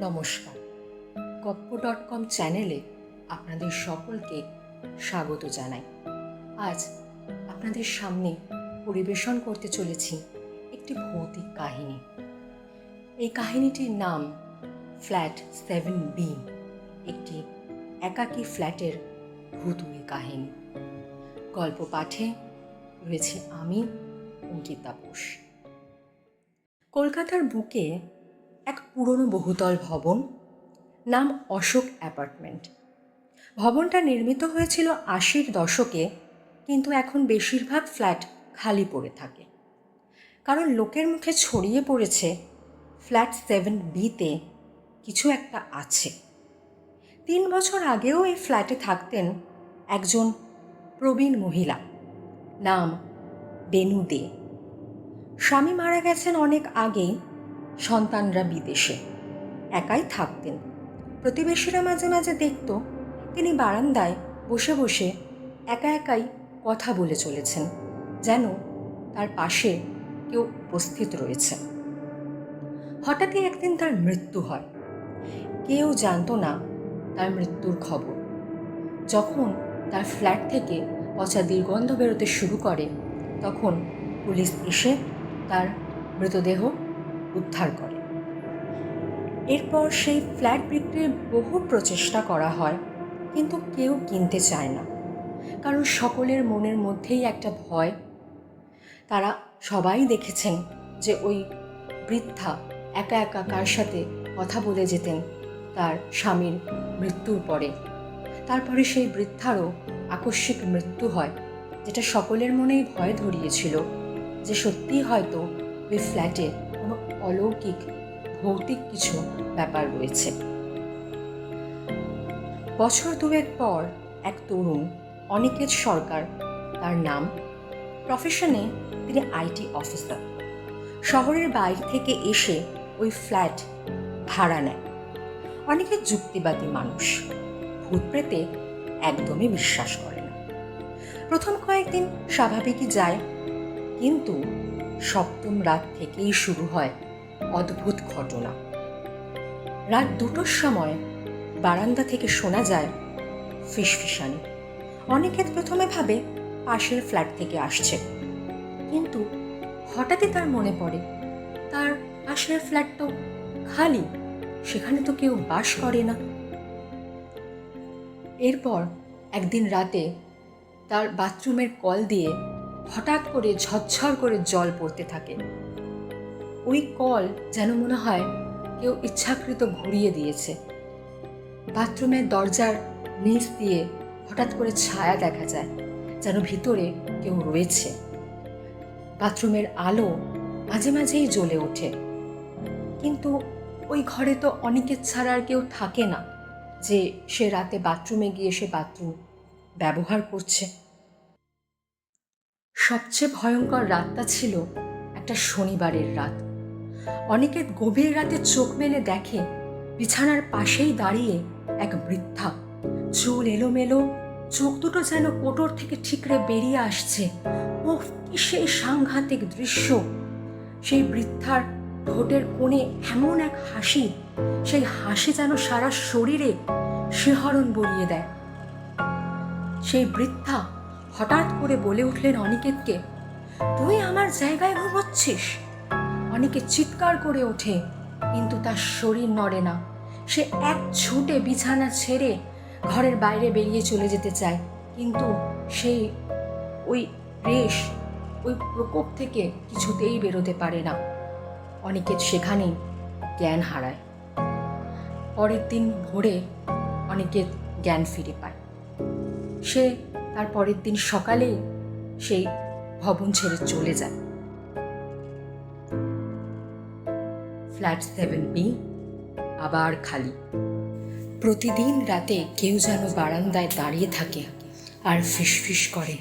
নমস্কার, গপ্প.com চ্যানেলে আপনাদের সকলকে স্বাগত জানাই। আজ আপনাদের সামনে পরিবেশন করতে চলেছি একটি ভৌতিক কাহিনী। এই কাহিনীটির নাম ফ্ল্যাট 7B, একটি একাকী ফ্ল্যাটের ভুতুড়ে কাহিনী। গল্প পাঠে রয়েছে আমি, অঙ্কিতা বোস। কলকাতার বুকে এক পুরনো বহুতল ভবন, নাম অশোক অ্যাপার্টমেন্ট। ভবনটা নির্মিত হয়েছিল 80-র দশকে, কিন্তু এখন বেশিরভাগ ফ্ল্যাট খালি পড়ে থাকে, কারণ লোকের মুখে ছড়িয়ে পড়েছে ফ্ল্যাট 7Bতে কিছু একটা আছে। 3 বছর আগেও এই ফ্ল্যাটে থাকতেন একজন প্রবীণ মহিলা, নাম বেনু দে। স্বামী মারা গেছেন অনেক আগেই, সন্তানরা বিদেশে, একাই থাকতেন। প্রতিবেশীরা মাঝে মাঝে দেখত তিনি বারান্দায় বসে বসে একা একাই কথা বলে চলেছেন, যেন তার পাশে কেউ উপস্থিত রয়েছে। হঠাৎই একদিন তার মৃত্যু হয়। কেউ জানত না তার মৃত্যুর খবর। যখন তার ফ্ল্যাট থেকে পচা দুর্গন্ধ বেরোতে শুরু করে, তখন পুলিশ এসে তার মৃতদেহ উদ্ধার করে। এরপর সেই ফ্ল্যাট বিক্রির বহু প্রচেষ্টা করা হয়, কিন্তু কেউ কিনতে চায় না, কারণ সকলের মনের মধ্যেই একটা ভয়। তারা সবাই দেখেছেন যে ওই বৃদ্ধা একা একা কার সাথে কথা বলে যেতেন তার স্বামীর মৃত্যুর পরে। তারপরে সেই বৃদ্ধারও আকস্মিক মৃত্যু হয়, যেটা সকলের মনেই ভয় ধরিয়েছিল যে সত্যিই হয়তো ওই ফ্ল্যাটে কোনো অলৌকিক ভৌতিক কিছু ব্যাপার রয়েছে। বছর দুয়েক পর এক তরুণ, অনিকেত সরকার তার নাম, প্রফেশনে তিনি IT অফিসার, শহরের বাইরে থেকে এসে ওই ফ্ল্যাট ভাড়া নেয়। অনিকেত যুক্তিবাদী মানুষ, ভূত প্রেতে একদমই বিশ্বাস করে না। প্রথম কয়েকদিন স্বাভাবিকই যায়, কিন্তু সপ্তম রাত থেকেই শুরু হয় অদ্ভুত ঘটনা। রাত 2টোর সময় বারান্দা থেকে শোনা যায় ফিসফিসানি। অনিকেত প্রথমে ভাবে পাশের ফ্ল্যাট থেকে আসছে, কিন্তু হঠাৎই তার মনে পড়ে তার পাশের ফ্ল্যাট তো খালি, সেখানে তো কেউ বাস করে না। এরপর একদিন রাতে তার বাথরুমের কল দিয়ে হঠাৎ করে ঝরঝর করে জল পড়তে থাকে। ওই কল যেন মনে হয় কেউ ইচ্ছাকৃত ঘুরিয়ে দিয়েছে। বাথরুমের দরজার নিচ দিয়ে হঠাৎ করে ছায়া দেখা যায়, যেন ভিতরে কেউ রয়েছে। বাথরুমের আলো মাঝে মাঝেই জ্বলে ওঠে, কিন্তু ওই ঘরে তো অনিকেত ছাড়া আর কেউ থাকে না যে সে রাতে বাথরুমে গিয়ে সে বাথরুম ব্যবহার করছে। সবচেয়ে ভয়ঙ্কর রাতটা ছিল একটা শনিবারের রাত। অনিকেত গভীর রাতে চোখ মেলে দেখে বিছানার পাশেই দাঁড়িয়ে এক বৃদ্ধা, চুল এলোমেলো, চোখ দুটো যেন কোটর থেকে ঠিকরে বেরিয়ে আসছে। ও কি সেই সাংঘাতিক দৃশ্য! সেই বৃদ্ধার ঠোঁটের কোণে এমন এক হাসি, সেই হাসি যেন সারা শরীরে শিহরণ বলিয়ে দেয়। সেই বৃদ্ধা হঠাৎ করে বলে উঠলেন অনিকেতকে, তুই আমার জায়গায় ঘুমোচ্ছিস? অনিকেত চিৎকার করে ওঠে, কিন্তু তার শরীর নড়ে না। সে এক ছুটে বিছানা ছেড়ে ঘরের বাইরে বেরিয়ে চলে যেতে চায়, কিন্তু সেই ওই রেশ, ওই প্রকোপ থেকে কিছুতেই বেরোতে পারে না। অনিকেত সেখানেই জ্ঞান হারায়। পরের দিন ভোরে অনিকেত জ্ঞান ফিরে পায়। সে তার পরের দিন সকালেই সেই ভবন ছেড়ে চলে যায়। ফ্ল্যাট 7B আবার খালি। প্রতিদিন রাতে কেউ যেন বারান্দায় দাঁড়িয়ে থাকে আর ফিসফিস করে,